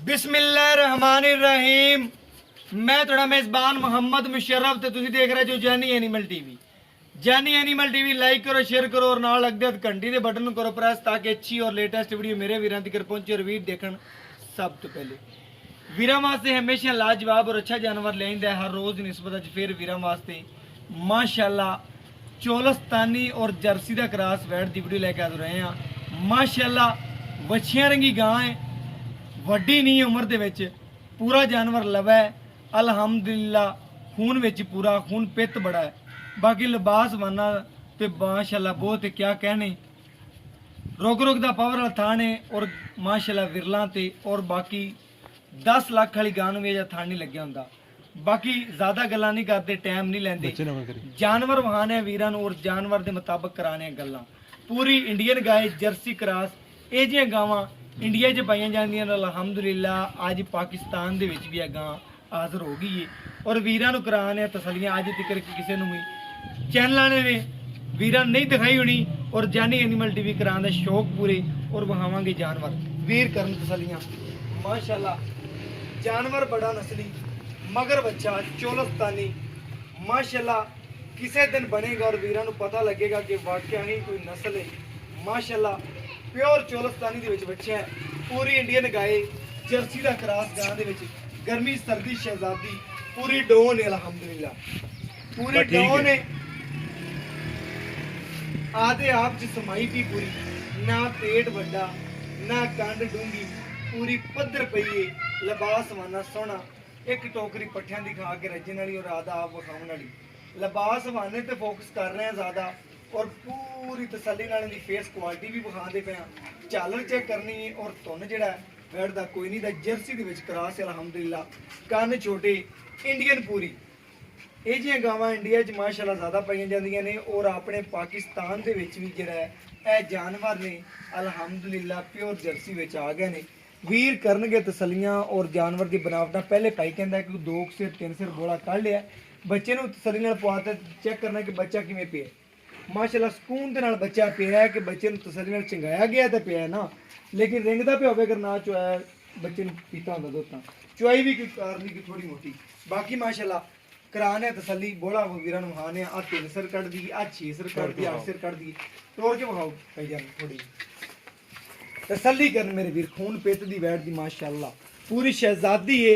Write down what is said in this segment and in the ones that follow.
बिस्मिल्लाहिर्रहमानिर्रहीम। मैं थोड़ा मेज़बान मोहम्मद मुशर्रफ ते तुसी देख रहे जो जानी एनिमल टीवी। जानी एनिमल टीवी लाइक करो, शेयर करो और नाल लगदे घंटी दे बटन करो प्रेस ताकि अच्छी और लेटेस्ट वीडियो मेरे वीरां तक पहुंचे और वीर देखण सब तो पहले। वीरां वास्ते हमेशा लाजवाब और अच्छा जानवर ले आइंदा है हर रोज़ निस्बत अज फिर वीरां वास्ते माशाल्लाह चोलस्तानी और जर्सी दा क्रॉस वैट दी वीडियो लेके आ रहे हैं। माशाल्लाह वछियां रंगी गां है, वड्डी नहीं उम्र दे विच पूरा जानवर लवा है अलहमदुलिल्लाह। खून विच पूरा खून पित्त बड़ा है, बाकी लिबास वाना ते माशाल्लाह बहुत है क्या कहने। रुक रुक दा पावर वाला थान है और माशाल्लाह विरलां ते और बाकी 10 लाख वाली गां नूं भी थान नहीं लग्या हुंदा। बाकी ज़्यादा गल्लां नहीं करते, टाइम नहीं लैंदे, जानवर वहाने वीरां नूं और जानवर दे मुताबिक कराने गल्लां। पूरी इंडियन गाय जर्सी क्रॉस ਇਹ ਜਿਹੀਆਂ ਗਾਵਾਂ इंडिया च पाई जांदियां ने अलहमदुलिल्लाह। अज पाकिस्तान दे विच भी ये गां हाज़र हो गई है और वीरां नूं कराने तसलियां अज तक किसी नूं भी चैनल वाले ने वीरां नहीं दिखाई होनी और जानी एनिमल टीवी कराने दा शौक पूरे और वहावांगे जानवर वीर करन तसलियां। माशाल्लाह जानवर बड़ा नस्ली मगर बच्चा चोलस्तानी माशाल्लाह किसी दिन बनेगा और वीरां नूं पता लगेगा कि वाकई ही कोई नस्ल है। माशाल्लाह प्योर चोलस्तानी दे विच बच्चे है, पूरी इंडियन गाय जर्सी दा क्रॉस गां दे विच गर्मी सर्दी शहजादी पूरी डोन है अलहमदुलिल्लाह। पूरी डोन है आधे आप च समाई भी पूरी, ना पेट वड्डा ना कंड डूंगी, पूरी पद्धर पई है लिबास वाना सोहना। एक टोकरी पट्ठियां दिखा के रजन वाली और आधा आप विखाउण वाली। लिबास वाने ते फोकस कर रहे हैं ज़्यादा और पूरी तसल्ली नाल दी फेस क्वालिटी भी विखाते पे हैं। झालर चेक करनी है और धुन जिहड़ा वैट दा कोई नहीं दा जर्सी दे विच क्रॉस है अलहमदुलिल्लाह। कन्न छोटे इंडियन पूरी ਇਹ ਜਿਹੀਆਂ ਗਾਵਾਂ ਇੰਡੀਆ 'ਚ ਮਾਸ਼ਾਅੱਲਾ ਜ਼ਿਆਦਾ ਪਾਈਆਂ ਜਾਂਦੀਆਂ ਨੇ ਔਰ ਆਪਣੇ ਪਾਕਿਸਤਾਨ ਦੇ ਵਿੱਚ ਵੀ ਜਿਹੜਾ ਹੈ ਇਹ ਜਾਨਵਰ ਨੇ ਅਲਹਮਦੁਲਿल्लाह ਪਿਓਰ ਜਰਸੀ ਵਿੱਚ ਆ ਗਏ ਨੇ। ਵੀਰ ਕਰਨਗੇ ਤਸੱਲੀਆਂ ਔਰ ਜਾਨਵਰ ਦੀ ਬਨਾਵਟਾਂ ਪਹਿਲੇ ਪਾਈ ਕਹਿੰਦਾ ਕਿ 2 ਸਿਰ 3 ਸਿਰ ਬੋਲਾ ਕੱਢ ਲਿਆ, ਬੱਚੇ ਨੂੰ ਤਸੱਲੀ ਨਾਲ ਪਵਾਤਾ ਚੈੱਕ ਕਰਨਾ ਕਿ ਬੱਚਾ ਕਿਵੇਂ ਪਿਆ। ਮਾਸ਼ਾਅੱਲਾ ਸਕੂਨ ਦੇ ਨਾਲ ਬੱਚਾ ਪਿਆ ਹੈ ਕਿ ਬੱਚੇ ਨੂੰ ਤਸੱਲੀ ਨਾਲ ਚੰਗਾਇਆ ਗਿਆ ਤਾਂ ਪਿਆ ਨਾ, ਲੇਕਿਨ ਰਿੰਗਦਾ ਪਿਆ ਹੋਵੇ ਅਗਰ ਨਾ ਚੁਆਇਆ ਬੱਚੇ ਨੂੰ ਪੀਤਾ ਹੁੰਦਾ ਦੁੱਧ ਤਾਂ ਚੁਆਈ ਵੀ ਕੋਈ ਕਾਰਨੀ ਕਿ ਥੋੜੀ ਮੋਟੀ। ਬਾਕੀ ਮਾਸ਼ਾਅੱਲਾ कराने तसली बोला वो वीरन वहाने आ 3 सिर कट दी, आ 6 सिर कट दी, 8 सिर कट दी, तोड़ के वहाओ पई जान थोड़ी तसली कर मेरे वीर। खून पेट दी वैट दी माशाअल्लाह पूरी शहजादी है।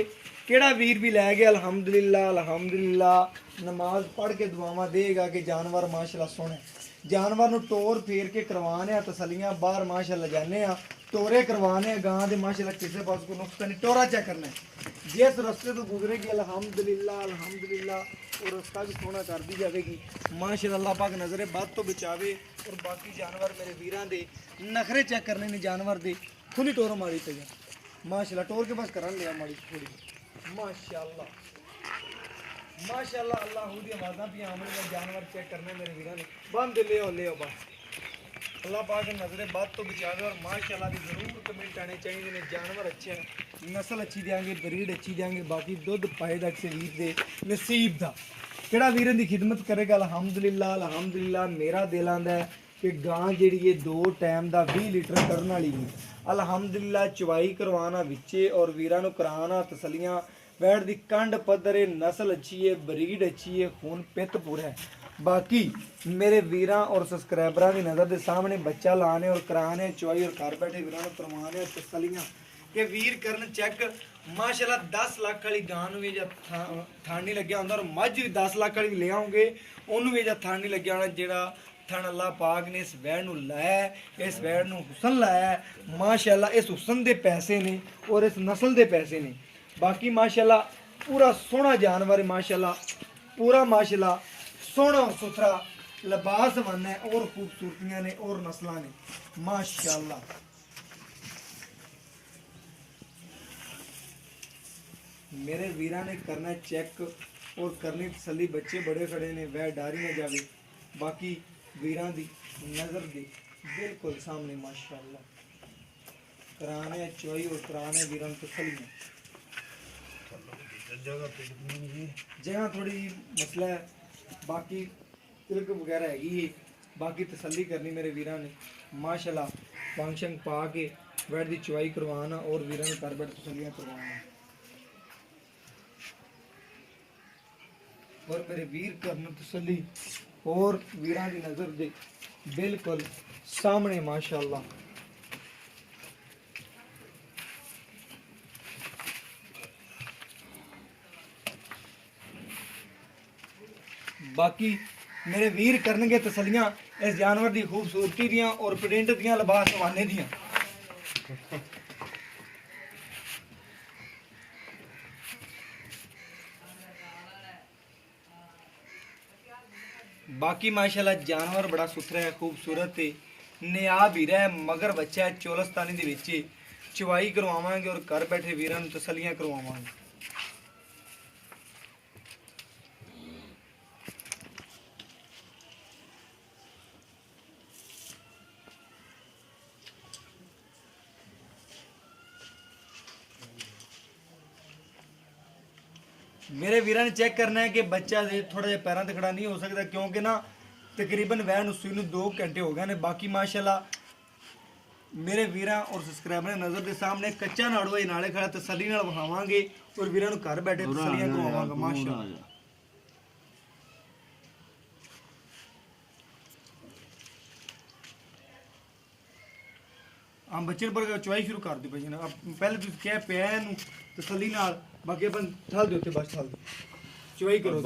केड़ा वीर भी लै गया अल्हम्दुलिल्लाह अल्हम्दुलिल्लाह नमाज पढ़ के दुआवां देगा कि जानवर माशाअल्लाह सोने। जानवर नूं टोर फेर के करवाने तसलियां बाहर माशाअल्लाह जाने टोरे करवाने गां दे माशाअल्लाह किसी पास कोई नुक्स नहीं। टोरा चेक करना है जिस रस्ते तो गुजरेगी अल्हम्दुलिल्लाह अल्हम्दुलिल्लाह और रास्ता भी सोना कर दी जाएगी माशाअल्लाह। अल्लाह पाक नज़रे बद तो बचावे और बाकी जानवर मेरे वीरां दे नखरे चेक करने ने जानवर दे खुली टोर मारी पे माशाअल्लाह। टोर के पास करन लिया मारी थोड़ी माशाअल्लाह माशाअल्लाह। अल्लाह दी आवाज़ां भी आमने जानवर चेक करने मेरे वीरां ने बंद ले बस। अल्लाह पाक नज़रे बद तो बचावे और माशाअल्लाह दी जरूर कमेंट आने चाहिए ने। जानवर अच्छे हैं, नस्ल अच्छी देंगे, ब्रीड अच्छी देंगे, बाकी दुध पाएगा किसी वीर दे नसीब दा। किहड़ा वीर दी खिदमत करेगा अल्हम्दुलिल्लाह अल्हम्दुलिल्लाह। मेरा दिल आंदा है कि गां जिहड़ी है 2 टाइम दा 20 लीटर करन वाली है अल्हम्दुलिल्लाह। चवाई करवाना विचे और वीरां नूं कराना तसलियां। वैट दी कंड पद्धर है, नस्ल अच्छी है, ब्रीड अच्छी है, खून पित्त पूरा है। बाकी मेरे वीरां और सबसक्राइबरां की नज़र के सामने बच्चा लाने और कराने चवाई और घर बैठे वीरां नूं करवाने तसलियां कि वीर करन चेक माशाअल्लाह। 10 लाख वाली गां नूं भी जब थान नहीं लग्या हुंदा और मझ भी 10 लाख वाली ले आओगे उन्होंने भी जब थान नहीं लग्या होना। जिहड़ा थान अल्लाह पाक ने इस वैड़ नूं लाया, इस वैड़ नूं हुसन लाया माशाअल्लाह। इस हुसन दे पैसे ने और इस नस्ल दे पैसे ने। बाकी माशाअल्लाह पूरा सोहना जानवर है माशाअल्लाह, पूरा माशाअल्लाह सोहना और सुथरा लिबास वाना है और खूबसूरतियां ने और नस्लां ने माशाअल्लाह। मेरे वीरां ने करना चेक और करनी तसली। बच्चे बड़े खड़े ने वह डारी ना जावे। बाकी वीरां दी नज़र दे बिल्कुल सामने माशाअल्लाह कराने चोई और कराने वीरां तसली। जगह थोड़ी मसला है, बाकी तिलक वगैरह हैगी। बाकी तसली करनी मेरे वीरां ने माशाअल्लाह। फंक्शन पा के बैठ की चुवाई करवाना और वीरां नूं घर बैठ तसल्लियां करवाना। और मेरे वीर करन तसल्ली और वीरां की नज़र दे बिल्कुल सामने माशाअल्लाह। बाकी मेरे वीर करनगे तसलियां इस जानवर की खूबसूरती दियां और प्रिंट दियां लिबास वाने दियां। बाकी माशाल्लाह जानवर बड़ा सुथरा है, खूबसूरत है, नियाब हीरा है, मगर बच्चा है चोलस्तानी दे विच चवाई करवावांगे और घर बैठे वीरां नूं तसलियां करवावांगे। मेरे वीर ने चेक करना है कि बच्चा थोड़ा जिहा पैरों से खड़ा नहीं हो सकता, क्योंकि ना तकरीबन वह सूई नूं 2 घंटे हो गए ने। बाकी माशाल्लाह मेरे वीर और सब्सक्राइबर ने नज़र के सामने कच्चा नाड़ू है नाले खड़ा तसली नाल विखावांगे और वीरां नूं घर बैठे तसलियां करवावांगे माशाल्लाह। हम बच्चे पर चुवाई शुरू कर दी भाई ना। पहले तुम क्या पैन तसली नाल, बाकी अपन ठल दे बस ठल चुवाई करो।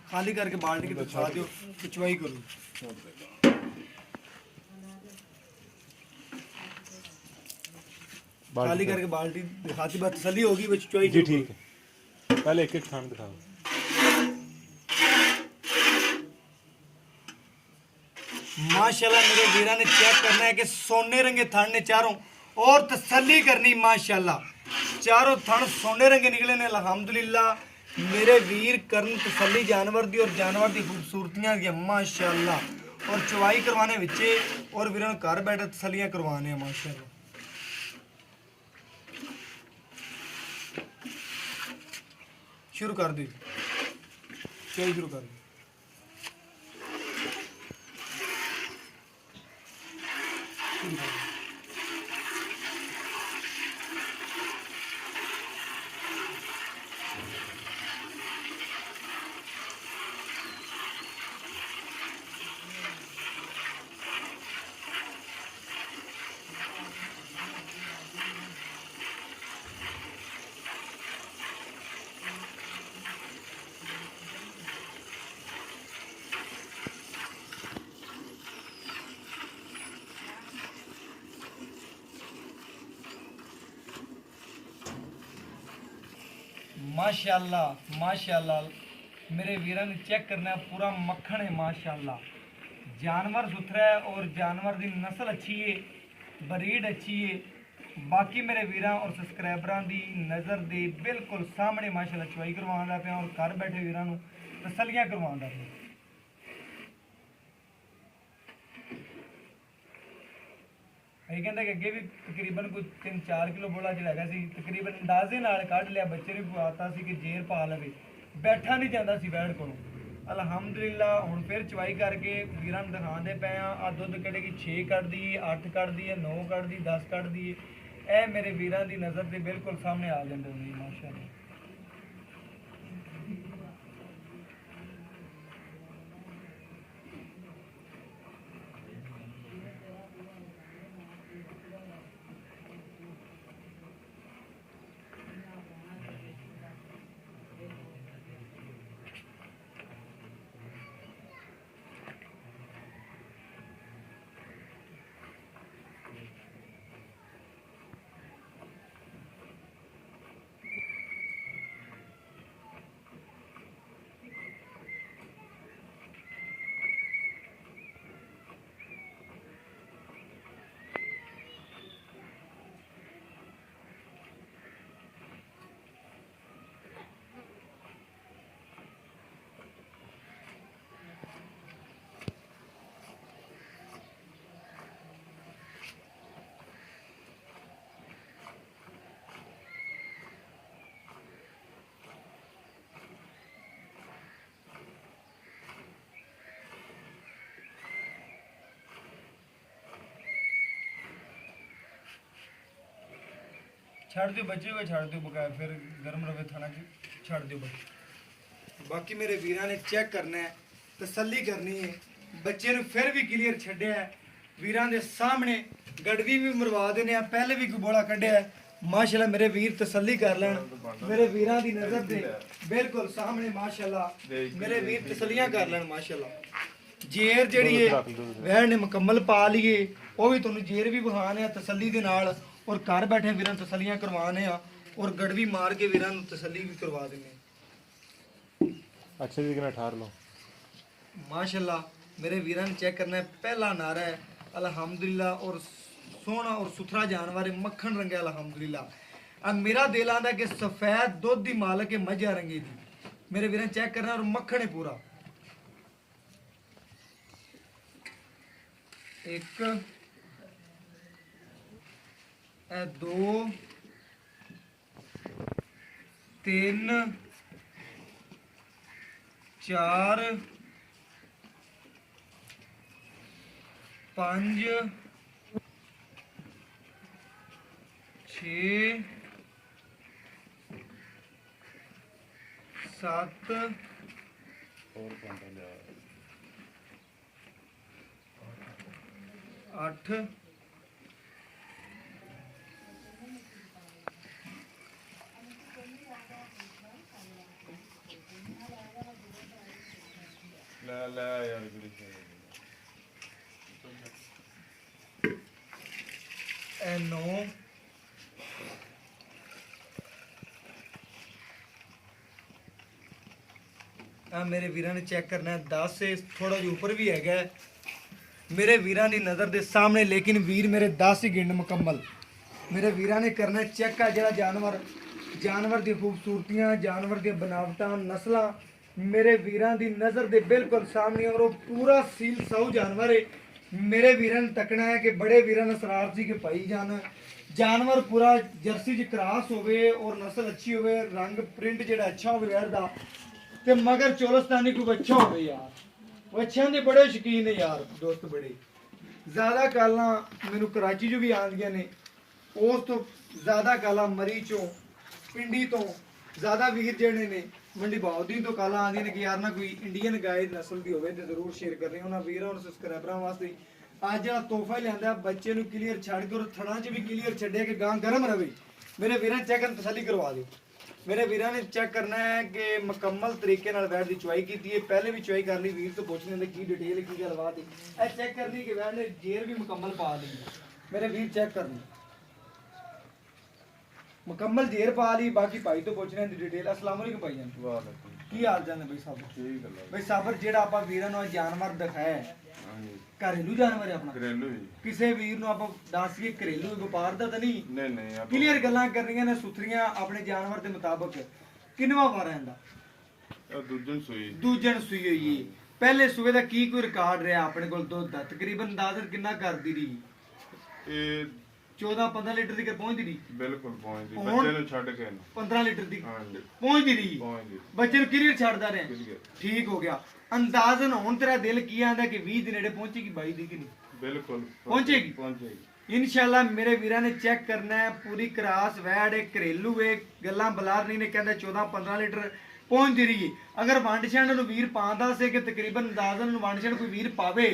खाली करके बाल्टी के दिखा दो तो चुवाई करो। खाली करके बाल्टी दिखाती बात तसली होगी बच्ची चुवाई जी ठीक है। पहले एक एक थान दिखाओ। माशाल्लाह मेरे वीरा ने चेक करना है कि सोने रंगे थन ने चारों और तसल्ली करनी। माशाल्लाह चारों थन सोने रंगे निकले ने अल्हम्दुलिल्लाह। मेरे वीर करन तसल्ली जानवर दी और जानवर दी खूबसूरतियां दी माशाल्लाह। और चुवाई करवाने विचे और वीरां घर बैठे तसल्लियां करवाने माशाल्लाह। शुरू कर दी चुवाई शुरू कर दी। माशाल्लाह माशाल्लाह मेरे वीरों ने चेक करना है, पूरा मक्खन है माशाल्लाह। जानवर सुथरा है और जानवर की नस्ल अच्छी है, ब्रीड अच्छी है। बाकी मेरे वीरों और सब्सक्राइबरों की नज़र दे बिल्कुल सामने माशाल्लाह चुवाई करवाना पाया और घर बैठे वीरों को तसलियां करवाना पाया। ਅਸੀਂ ਕਹਿੰਦੇ ਕਿ ਅੱਗੇ ਵੀ ਤਕਰੀਬਨ ਕੋਈ 3-4 ਕਿਲੋ ਬੋਲਾ ਜਿਹੜਾ ਹੈਗਾ ਸੀ ਤਕਰੀਬਨ ਅੰਦਾਜ਼ੇ ਨਾਲ ਕੱਢ ਲਿਆ। ਬੱਚੇ ਨੇ ਪਵਾਤਾ ਸੀ ਕਿ ਜੇਰ ਪਾ ਲਵੇ, ਬੈਠਾ ਨਹੀਂ ਜਾਂਦਾ ਸੀ ਬੈਠ ਕੋਲੋਂ। ਅਲਹਮਦੁਲਿਲਾ ਹੁਣ ਫਿਰ ਚਵਾਈ ਕਰਕੇ ਵੀਰਾਂ ਨੂੰ ਦਿਖਾਉਂਦੇ ਪਏ ਆ ਦੁੱਧ ਕਿਹੜੇ ਕਿ 6 ਕੱਢਦੀ 8 ਕੱਢਦੀ ਹੈ 9 ਕੱਢਦੀ 10 ਕੱਢਦੀ ਹੈ। ਇਹ ਮੇਰੇ ਵੀਰਾਂ ਦੀ ਨਜ਼ਰ ਦੇ ਬਿਲਕੁਲ ਸਾਹਮਣੇ ਆ ਜਾਂਦੇ ਹੁੰਦੇ ਮਾਸ਼ਾਅੱਲਾ। ਛੱਡ ਦਿਓ ਬੱਚੇ ਹੋਏ ਛੱਡ ਦਿਓ ਬਕਾਇਆ ਫਿਰ ਗਰਮ ਰਵੇ ਥਾਣਾ ਚ ਛੱਡ ਦਿਓ ਬੱਚੇ। ਬਾਕੀ ਮੇਰੇ ਵੀਰਾਂ ਨੇ ਚੈੱਕ ਕਰਨਾ ਹੈ, ਤਸੱਲੀ ਕਰਨੀ ਹੈ। ਬੱਚੇ ਨੂੰ ਫਿਰ ਵੀ ਕਲੀਅਰ ਛੱਡਿਆ ਹੈ। ਵੀਰਾਂ ਦੇ ਸਾਹਮਣੇ ਗੜਵੀ ਵੀ ਮਰਵਾ ਦੇਣੇ ਆ, ਪਹਿਲੇ ਵੀ ਕੋਈ ਬੋਲਾ ਕੱਢਿਆ ਹੈ। ਮਾਸ਼ਾਅੱਲਾ ਮੇਰੇ ਵੀਰ ਤਸੱਲੀ ਕਰ ਲੈਣ, ਮੇਰੇ ਵੀਰਾਂ ਦੀ ਨਜ਼ਰ ਦੇ ਬਿਲਕੁਲ ਸਾਹਮਣੇ ਮਾਸ਼ਾਅੱਲਾ ਮੇਰੇ ਵੀਰ ਤਸੱਲੀਆਂ ਕਰ ਲੈਣ। ਮਾਸ਼ਾਅੱਲਾ ਜੇਰ ਜਿਹੜੀ ਹੈ ਵਹਿਣ ਨੇ ਮੁਕੰਮਲ ਪਾ ਲਈਏ, ਉਹ ਵੀ ਤੁਹਾਨੂੰ ਜੇਰ ਵੀ ਬਹਾਨੇ ਆ ਤਸੱਲੀ ਦੇ ਨਾਲ, ਔਰ ਘਰ ਬੈਠੇ ਵੀਰਾਂ ਨੂੰ ਤਸੱਲੀਆਂ ਕਰਵਾਉਣੇ ਆ, ਔਰ ਗੜਵੀ ਮਾਰ ਕੇ ਵੀਰਾਂ ਨੂੰ ਤਸੱਲੀ ਵੀ ਕਰਵਾ ਦਿੰਦੇ ਆ। अच्छे तरीके ਨਾਲ ਠਾਰ ਲਓ। माशाल्लाह मेरे वीरां ने चेक करना है, पहला नारा है अल्हम्दुलिल्लाह, और सोहना और सुथरा जानवर है, मक्खन रंगा अल्हम्दुलिल्लाह। अब मेरा दिल आंदा कि सफेद दुध दी मालक है, मजा रंगे दी। मेरे वीरां ने चेक करना और मक्खन है पूरा। एक ए दो तीन चार पांच छे सत्त अठ ला यार ए नौ आ मेरे वीरां ने चेक करना है 10 से थोड़ा जो ऊपर भी है मेरे वीरां दी नज़र दे सामने, लेकिन वीर मेरे 10 ही गिण मुकम्मल। मेरे वीरां ने करना है चेक आ जरा जानवर, जानवर दी खूबसूरतियां, जानवर दी बनावटां, नस्लां मेरे वीरां दी नज़र दे बिल्कुल सामने, और वो पूरा सील सऊ जानवर है। मेरे वीरां ने तकना है कि बड़े वीरां ने सरार सी कि भाई जान जानवर पूरा जर्सी च क्रॉस होवे और नस्ल अच्छी होवे, रंग प्रिंट जेड़ा अच्छा होवे वैर दा, ते मगर चोलस्तानी कोई अच्छा होवे यार। बच्चों के बड़े शौकीन है यार दोस्त, बड़े ज़्यादा कालां मैनू कराची चों भी आंदियां ने, उस तो ज़्यादा कालां मरी चों पिंडी तो ज़्यादा वीर जेड़े ने मंडी बहाउद्दीन तो कालां आंदियां ने कि यार ना कोई इंडियन गाय नस्ल दी होवे ते जरूर शेयर करनी। उन्हां वीरां और सब्सक्राइबरां वास्ते अज जेड़ा तोहफा लिआंदा बच्चे नू क्लीयर छड्ड के और थड़ां च भी क्लीयर छड्डिया कि गां गर्म रवे। मेरे वीरां चेक कर तसल्ली करवा दिओ। मेरे वीरां ने चेक करना है कि मुकम्मल तरीके नाल वैट दी चुआई कीती है, पहले भी चुआई कर ली, वीर तो पुछ लेंदे की डिटेल की गलबात है। ए चेक करनी कि वैट ने जेर भी मुकम्मल पा ली। मेरे वीर चेक करनी मुकम्मल जेर पा ली, बाकी भाई तो पुछ लेंदे डिटेल। अस्सलाम वालेकुम भाई जान, वालेकुम की हाल चाल है भाई साहब? ठीक है भाई साहब जेड़ा आपा वीरां नू जानवर दिखाया है घरेलू जानवर है अपना, घरेलू ही किसी वीर नू आपा दसिए घरेलू व्यापार दा तां नहीं? नहीं आप क्लियर गल्लां करनियां ने सुथरियां अपने जानवर के मुताबिक। किनवा वार आंदा? दूजन सुई दूजन सूई हुई है। पहले सूए दा की कोई रिकॉर्ड रहा अपने कोल दुध दा? तकरीबन अंदाजन कितना करदी रही? ये 14-15 लीटर तक पहुंचदी रही? बिल्कुल पहुंचदी, और- बच्चे नु छड़ के 15 लीटर तक हां जी पहुंचदी रही? पहुंचदी बच्चे ਨੂੰ क्लियर ਛੱਡਦਾ ਰਿਹਾ? क्लियर ठीक हो गया। अंदाजन ਹੁਣ ਤੇਰਾ ਦਿਲ ਕੀ ਆਂਦਾ ਕਿ 20 ਦੇ ਨੇੜੇ ਪਹੁੰਚੇਗੀ 22 ਦੀ कि नहीं? बिल्कुल पहुंचेगी? पहुंचेगी इनशाला मेरे वीरा ने चेक करना है, पूरी क्रास वैड है, घरेलू है, गल्लां बलार नहीं ने कहता 14-15 लीटर पहुंचती रही। अगर वंड छंड ਨੂੰ ਵੀਰ ਪਾਉਂਦਾ ਸੀ ਕਿ ਤਕਰੀਬਨ ਅੰਦਾਜ਼ਨ ਨੂੰ ਵੰਡ ਛੰਡ ਕੋਈ ਵੀਰ ਪਾਵੇ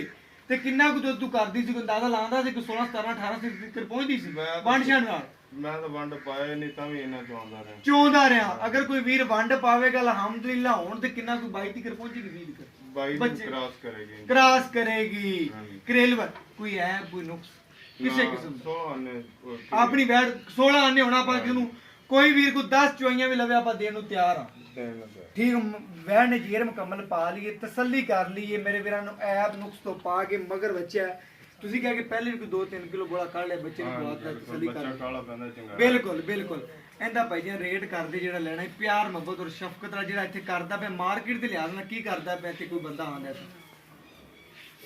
ਤੇ ਕਿੰਨਾ ਕੁ ਦੁੱਧ ਤੂੰ ਕਰਦੀ ਸੀ, ਕੋਈ ਅੰਦਾਜ਼ਾ ਲਾਉਂਦਾ ਸੀ ਕਿ 16 17 18 ਲੀਟਰ ਪਹੁੰਚਦੀ ਸੀ ਵੰਡ ਛੰਡ ਨਾਲ? मैं तो वंड पाए नहीं ਤਾਂ ਵੀ ਇਹਨਾਂ ਚਾਹੁੰਦਾ ਰਿਹਾ ਚੋਂਦਾ ਰਿਹਾ। ਅਗਰ ਕੋਈ ਵੀਰ ਵੰਡ ਪਾਵੇਗਾ ਅਲਹਮਦੁਲਿਲਾ, ਹੁਣ ਤੇ ਕਿੰਨਾ ਕੋਈ 22 ਤੀਕਰ ਪਹੁੰਚੇਗੀ 20 ਤੀਕਰ ਬਾਈ ਨੂੰ ਬੱਚੇ- ਕ੍ਰਾਸ ਕਰੇਗੀ ਕ੍ਰਾਸ ਕਰੇਗੀ। ਹਾਂਜੀ। ਕਰੇਲਵਰ ਕੋਈ ਹੈ ਕੋਈ ਨੁਕਸ ਕਿਸੇ ਨਾ, ਕਿਸਮ ਦਾ? ਸੋ ਆਨੇ ਆਪਣੀ ਵੈਟ 16 ਆਨੇ ਹੋਣਾ ਆਪਾਂ ਕਿਸ ਨੂੰ ਕੋਈ ਵੀਰ ਕੋ 10 ਚੁਆਈਆਂ ਵੀ ਲਵੇ ਆਪਾਂ ਦੇਣ ਨੂੰ ਤਿਆਰ ਆ। ਠੀਕ ਵੈਟ ਨੇ ਜੇਰ ਮੁਕੰਮਲ ਪਾ ਲਈਏ, ਤਸੱਲੀ ਕਰ ਲਈਏ। ਮੇਰੇ ਵੀਰਾਂ ਨੂੰ ਐਬ ਨੁਕਸ ਤੋਂ ਪਾ ਕੇ ਮਗਰ ਬੱਚਾ ਹੈ। ਤੁਸੀਂ ਕਹਿ ਕੇ ਪਹਿਲੇ ਵੀ ਕੋਈ 2-3 ਕਿਲੋ ਗੋਲਾ ਕੱਢ ਲਿਆ ਬੱਚੇ ਨੂੰ ਬਹੁਤ ਦਾ ਤਸੱਲੀ ਕਰ ਬੱਚਾ ਲਈ। ਕਾਲਾ ਪੈਂਦਾ ਚੰਗਾ ਬਿਲਕੁਲ ਬਿਲਕੁਲ ਇਹਦਾ ਭਾਈ ਜੀ ਰੇਟ ਕਰਦੇ ਜਿਹੜਾ ਲੈਣਾ ਹੈ ਪਿਆਰ ਮੁਹੱਬਤ ਔਰ ਸ਼ਫਕਤ ਨਾਲ ਜਿਹੜਾ ਇੱਥੇ ਕਰਦਾ ਪਿਆ ਮਾਰਕੀਟ ਦੇ ਲਿਹਾਜ਼ ਨਾਲ ਕੀ ਕਰਦਾ ਪਿਆ ਤੇ ਕੋਈ ਬੰਦਾ ਆਂਦਾ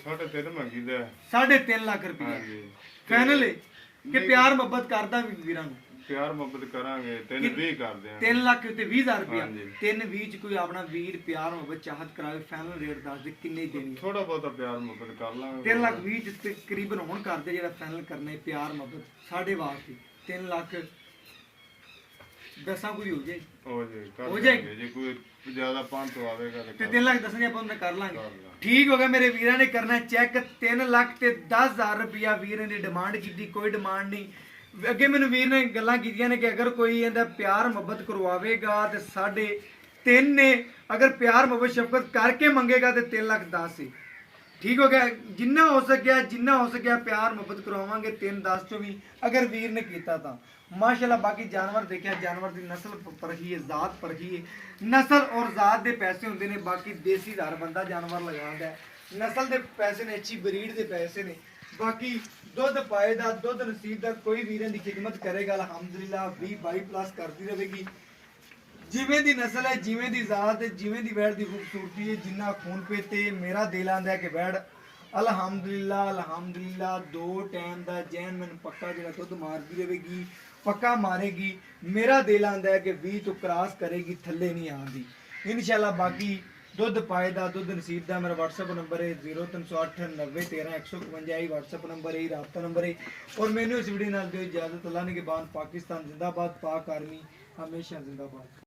ਸਾਡੇ ਤਿੰਨ ਮੰਗੀ ਦਾ 3.5 ਲੱਖ ਰੁਪਏ ਹਾਂਜੀ ਫਾਈਨਲ ਕਿ ਪਿਆਰ ਮੁਹੱਬਤ ਕਰਦਾ ਵੀ ਵੀਰਾਂ ਨੂੰ ਪਿਆਰ ਮੁਹੱਬਤ ਕਰਾਂਗੇ ਤਿੰਨ ਵੀ ਕਰਦੇ ਆ 3 ਲੱਖ ਤੇ 20,000 ਰੁਪਏ ਹਾਂਜੀ। 3.20 ਚ ਕੋਈ ਆਪਣਾ ਵੀਰ ਪਿਆਰ ਮੁਹੱਬਤ ਚਾਹਤ ਕਰਾਵੇ ਫਾਈਨਲ ਰੇਟ ਦੱਸ ਦੇ ਕਿੰਨੇ ਦੇਣੀ? ਥੋੜਾ ਬਹੁਤਾ ਪਿਆਰ ਮੁਹੱਬਤ ਕਰ ਲਾਂਗੇ 3 ਲੱਖ 20 ਚ ਤਕਰੀਬਨ ਹੁਣ ਕਰਦੇ ਜਿਹੜਾ ਫਾਈਨਲ ਕਰਨਾ ਹੈ ਪਿਆਰ ਮੁਹੱਬਤ ਸਾਡੇ ਵਾਸਤੇ 3 ਲੱਖ 10 ਕੋਈ ਹੋ ਜੇ ਹੋ ਜੇ ਕਰ ਹੋ ਜਾਏ। ਲਾਂਗੇ। ਜੇ ਕੋਈ ਜ਼ਿਆਦਾ 500 ਆਵੇਗਾ ਤੇ ਤੇ 3 ਲੱਖ ਦੱਸਣੇ ਆਪਾਂ ਉਹਨਾਂ ਕਰ ਲਾਂਗੇ। ਕਰ ਲਾਂਗੇ। ਠੀਕ ਹੋ ਗਿਆ ਮੇਰੇ ਵੀਰਾਂ ਨੇ ਕਰਨਾ ਚੈੱਕ 3 ਲੱਖ ਤੇ 10,000 ਰੁਪਇਆ ਵੀਰ ਨੇ ਡਿਮਾਂਡ ਕੀਤੀ, ਕੋਈ ਡਿਮਾਂਡ ਨਹੀਂ। ਅੱਗੇ ਮੈਨੂੰ ਵੀਰ ਨੇ ਗੱਲਾਂ ਕੀਤੀਆਂ ਨੇ ਕਿ ਅਗਰ ਕੋਈ ਇਹਦਾ ਪਿਆਰ ਮੁਹੱਬਤ ਕਰਵਾਵੇਗਾ ਤੇ 3.5 ਨੇ, ਅਗਰ ਪਿਆਰ ਮੁਹੱਬਤ ਸ਼ਫਕਤ ਕਰਕੇ ਮੰਗੇਗਾ ਤੇ 3 ਲੱਖ 10 ਸੀ। ਠੀਕ ਹੋ ਗਿਆ, ਜਿੰਨਾ ਹੋ ਸਕਿਆ ਪਿਆਰ ਮੁਹੱਬਤ ਕਰਵਾਵਾਂਗੇ 3-10 ਚੋਂ ਵੀ, ਅਗਰ ਵੀਰ ਨੇ ਕੀਤਾ ਤਾਂ ਮਾਸ਼ਾਅੱਲਾ। ਬਾਕੀ ਜਾਨਵਰ ਦੇਖਿਆ, ਜਾਨਵਰ ਦੀ ਨਸਲ ਪਰਖੀ ਹੈ, ਜ਼ਾਤ ਪਰਖੀ ਹੈ। ਨਸਲ ਔਰ ਜ਼ਾਤ ਦੇ ਪੈਸੇ ਹੁੰਦੇ ਨੇ, ਬਾਕੀ ਦੇਸੀ ਹਰ ਬੰਦਾ ਜਾਨਵਰ ਲਗਾਉਂਦਾ ਹੈ। ਨਸਲ ਦੇ ਪੈਸੇ ਨੇ, ਅੱਛੀ ਬਰੀਡ ਦੇ ਪੈਸੇ ਨੇ। ਬਾਕੀ ਦੁੱਧ ਪਾਏ ਦਾ, ਦੁੱਧ ਨਸੀਬ ਦਾ, ਕੋਈ ਵੀਰਾਂ ਦੀ ਖਿਦਮਤ ਕਰੇਗਾ ਅਲਹਮਦੁਲਿਲਾ 20-22 ਪਲੱਸ ਕਰਦੀ ਰਹੇਗੀ। ਜਿਵੇਂ ਦੀ ਨਸਲ ਹੈ, ਜਿਵੇਂ ਦੀ ਜ਼ਾਤ ਹੈ, ਜਿਵੇਂ ਦੀ ਵੈੜ ਦੀ ਖੂਬਸੂਰਤੀ ਹੈ, ਜਿੰਨਾ ਖੂਨ ਪੇ ਤੇ ਮੇਰਾ ਦਿਲ ਆਂਦਾ ਕਿ ਵੈੜ ਅਲਹਮਦੁਲਿਲਾ 2 ਟਾਈਮ ਦਾ ਜੈਨ ਮੈਨੂੰ ਪੱਕਾ ਜਿਹੜਾ ਦੁੱਧ ਮਾਰਦੀ ਰਹੇਗੀ, ਪੱਕਾ ਮਾਰੇਗੀ। ਮੇਰਾ ਦਿਲ ਆਂਦਾ ਕਿ 20 ਤੋਂ ਕ੍ਰਾਸ ਕਰੇਗੀ, ਥੱਲੇ ਨਹੀਂ ਆਉਂਦੀ ਇਨਸ਼ਾਅੱਲਾ। ਬਾਕੀ ਦੁੱਧ ਪਾਏ ਦਾ, ਦੁੱਧ ਨਸੀਬ ਦਾ ਮੇਰਾ WhatsApp ਨੰਬਰ ਹੈ 0308 90 13 151। ਇਹ WhatsApp ਨੰਬਰ ਹੈ, ਰਾਬਤਾ ਨੰਬਰ ਹੈ। ਔਰ ਮੈਨੂੰ ਇਸ ਵੀਡੀਓ ਨਾਲ ਦਿਓ ਇਜਾਜ਼ਤ। ਅੱਲਾਹ ਨਿਗਹਿਬਾਨ। ਪਾਕਿस्तान जिंदाबाद, पाक आर्मी हमेशा जिंदाबाद।